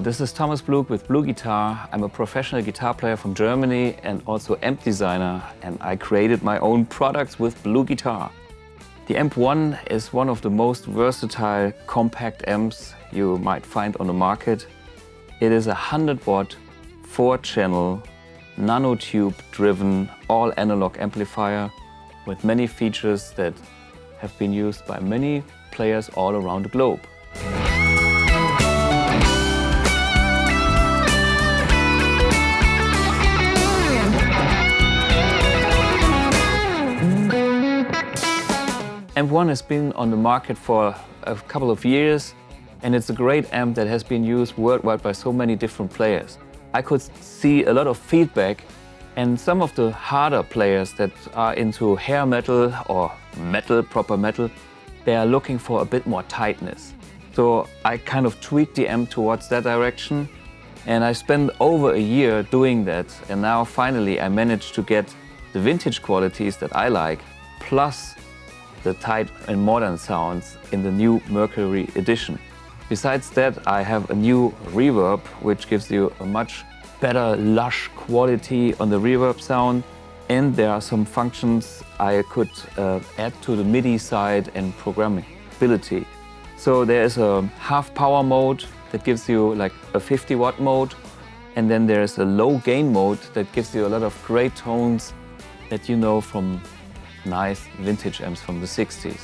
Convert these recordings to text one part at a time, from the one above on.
Hello, this is Thomas Blug with BluGuitar. I'm a professional guitar player from Germany and also amp designer, and I created my own products with BluGuitar. The AMP1 is one of the most versatile compact amps you might find on the market. It is a 100-watt, 4-channel, nanotube driven, all analog amplifier with many features that have been used by many players all around the globe. AMP1 has been on the market for a couple of years, and it's a great amp that has been used worldwide by so many different players. I could see a lot of feedback, and some of the harder players that are into hair metal or metal, proper metal, they are looking for a bit more tightness. So I kind of tweaked the amp towards that direction, and I spent over a year doing that, and now finally I managed to get the vintage qualities that I like, plus the tight and modern sounds in the new Mercury Edition. Besides that, I have a new reverb, which gives you a much better lush quality on the reverb sound. And there are some functions I could add to the MIDI side and programmability. So there is a half power mode that gives you like a 50-watt mode. And then there is a low gain mode that gives you a lot of great tones that you know from nice vintage amps from the 60s.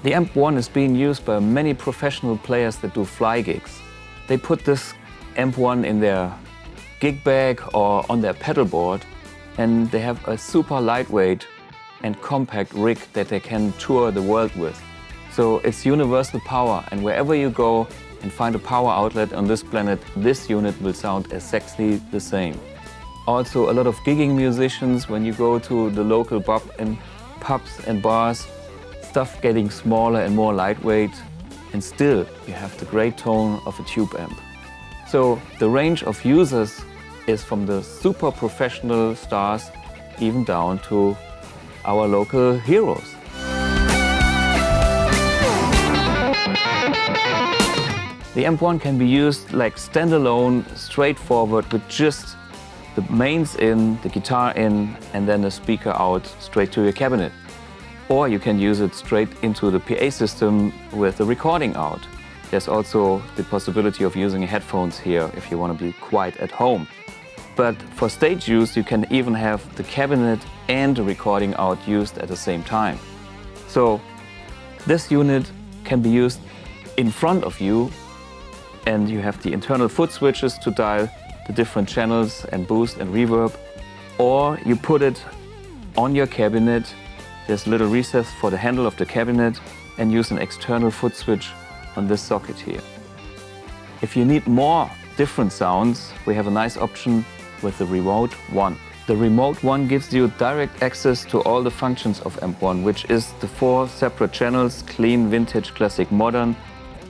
The AMP1 is being used by many professional players that do fly gigs. They put this AMP1 in their gig bag or on their pedalboard, and they have a super lightweight and compact rig that they can tour the world with. So it's universal power, and wherever you go and find a power outlet on this planet, this unit will sound exactly the same. Also, a lot of gigging musicians, when you go to the local pubs and bars, stuff getting smaller and more lightweight, and still you have the great tone of a tube amp. So the range of users is from the super professional stars even down to our local heroes. The AMP1 can be used like standalone, straightforward, with just the mains in, the guitar in, and then the speaker out straight to your cabinet. Or you can use it straight into the PA system with the recording out. There's also the possibility of using headphones here if you want to be quiet at home. But for stage use, you can even have the cabinet and the recording out used at the same time. So this unit can be used in front of you, and you have the internal foot switches to dial the different channels and boost and reverb, or you put it on your cabinet. There's a little recess for the handle of the cabinet, and use an external foot switch on this socket here. If you need more different sounds, we have a nice option with the Remote 1. The Remote 1 gives you direct access to all the functions of AMP1, which is the 4 separate channels: clean, vintage, classic, modern,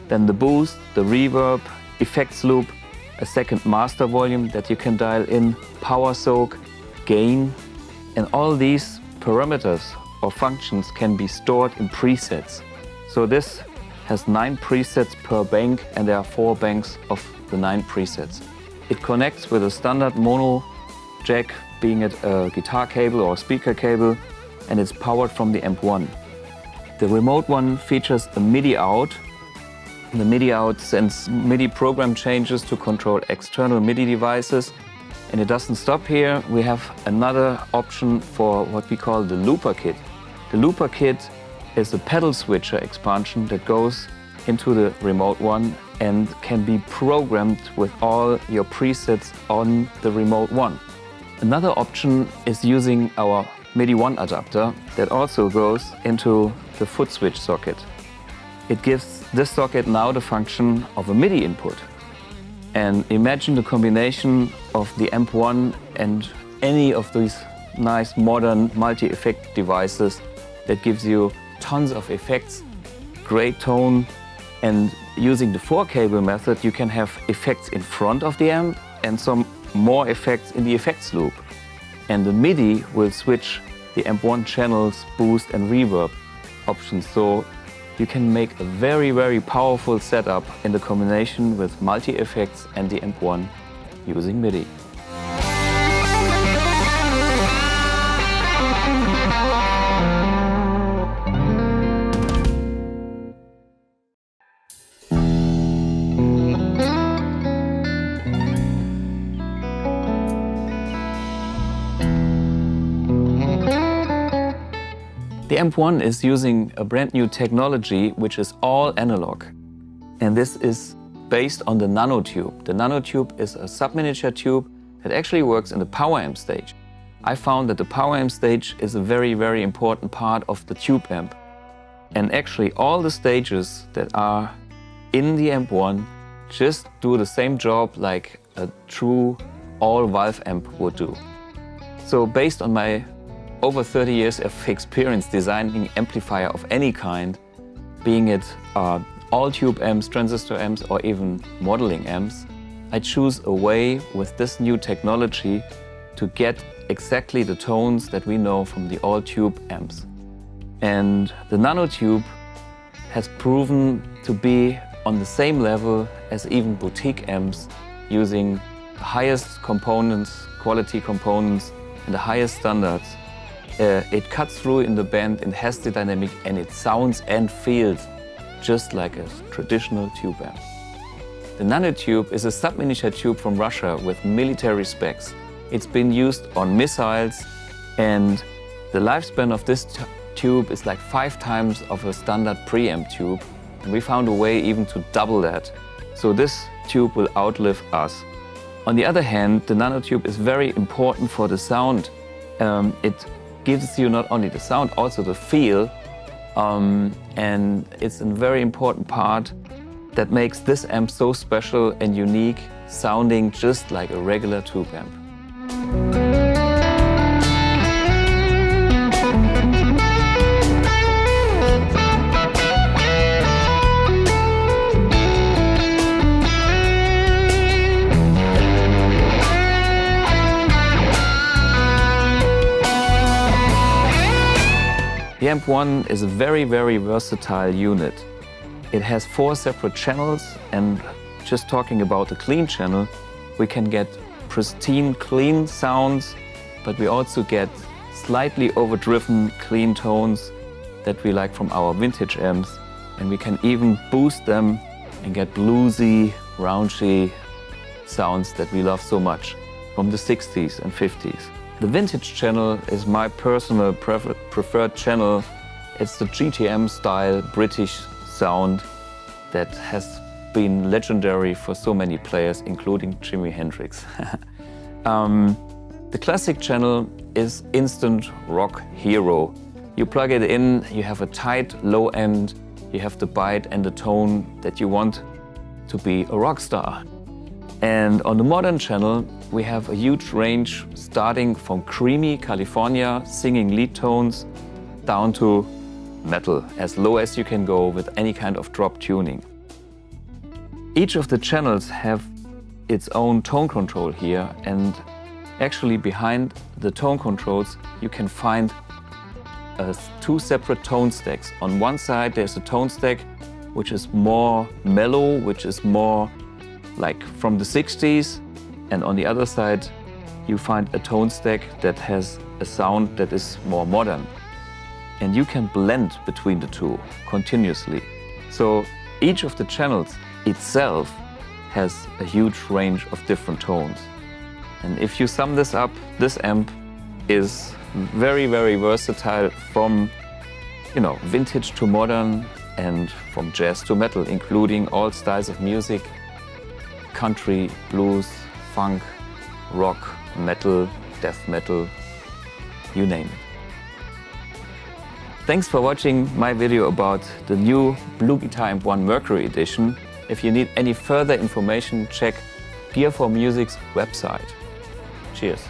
then the boost, the reverb, effects loop, a second master volume that you can dial in, power soak, gain, and all these parameters or functions can be stored in presets. So this has 9 presets per bank, and there are 4 banks of the 9 presets. It connects with a standard mono jack, being it a guitar cable or a speaker cable, and it's powered from the AMP1. The Remote 1 features a MIDI out. The MIDI out sends MIDI program changes to control external MIDI devices. And it doesn't stop here. We have another option for what we call the Looper Kit. The Looper Kit is a pedal switcher expansion that goes into the Remote 1 and can be programmed with all your presets on the Remote 1. Another option is using our MIDI 1 adapter that also goes into the foot switch socket. It gives this socket now the function of a MIDI input. And imagine the combination of the AMP1 and any of these nice modern multi-effect devices that gives you tons of effects, great tone, and using the 4-cable method you can have effects in front of the amp and some more effects in the effects loop. And the MIDI will switch the AMP1 channels, boost and reverb options. So you can make a very, very powerful setup in the combination with multi-effects and the AMP1 using MIDI. The AMP1 is using a brand new technology which is all analog. And this is based on the Nanotube. The Nanotube is a sub-miniature tube that actually works in the power amp stage. I found that the power amp stage is a very, very important part of the tube amp. And actually all the stages that are in the AMP1 just do the same job like a true all-valve amp would do. So based on my over 30 years of experience designing amplifier of any kind, being it all tube amps, transistor amps, or even modeling amps, I choose a way with this new technology to get exactly the tones that we know from the all tube amps. And the Nanotube has proven to be on the same level as even boutique amps, using the highest components, quality components, and the highest standards. It cuts through in the band, it has the dynamic, and it sounds and feels just like a traditional tube amp. The Nanotube is a sub-miniature tube from Russia with military specs. It's been used on missiles, and the lifespan of this tube is like 5 times of a standard preamp tube. And we found a way even to double that. So this tube will outlive us. On the other hand, the Nanotube is very important for the sound. It gives you not only the sound, also the feel, and it's a very important part that makes this amp so special and unique, sounding just like a regular tube amp. The AMP1 is a very, very versatile unit. It has 4 separate channels, and just talking about the clean channel, we can get pristine, clean sounds, but we also get slightly overdriven, clean tones that we like from our vintage amps. And we can even boost them and get bluesy, raunchy sounds that we love so much from the 60s and 50s. The vintage channel is my personal preferred channel. It's the GTM style British sound that has been legendary for so many players, including Jimi Hendrix. The classic channel is instant rock hero. You plug it in, you have a tight low end, you have the bite and the tone that you want to be a rock star. And on the modern channel, we have a huge range starting from creamy California singing lead tones down to metal, as low as you can go with any kind of drop tuning. Each of the channels have its own tone control here, and actually behind the tone controls you can find 2 separate tone stacks. On one side there's a tone stack which is more mellow, which is more like from the 60s, and on the other side you find a tone stack that has a sound that is more modern. And you can blend between the two continuously. So each of the channels itself has a huge range of different tones. And if you sum this up, this amp is very, very versatile from, vintage to modern, and from jazz to metal, including all styles of music: country, blues, funk, rock, metal, death metal, you name it. Thanks for watching my video about the new BluGuitar AMP1 Mercury Edition. If you need any further information, check Gear4music's website. Cheers.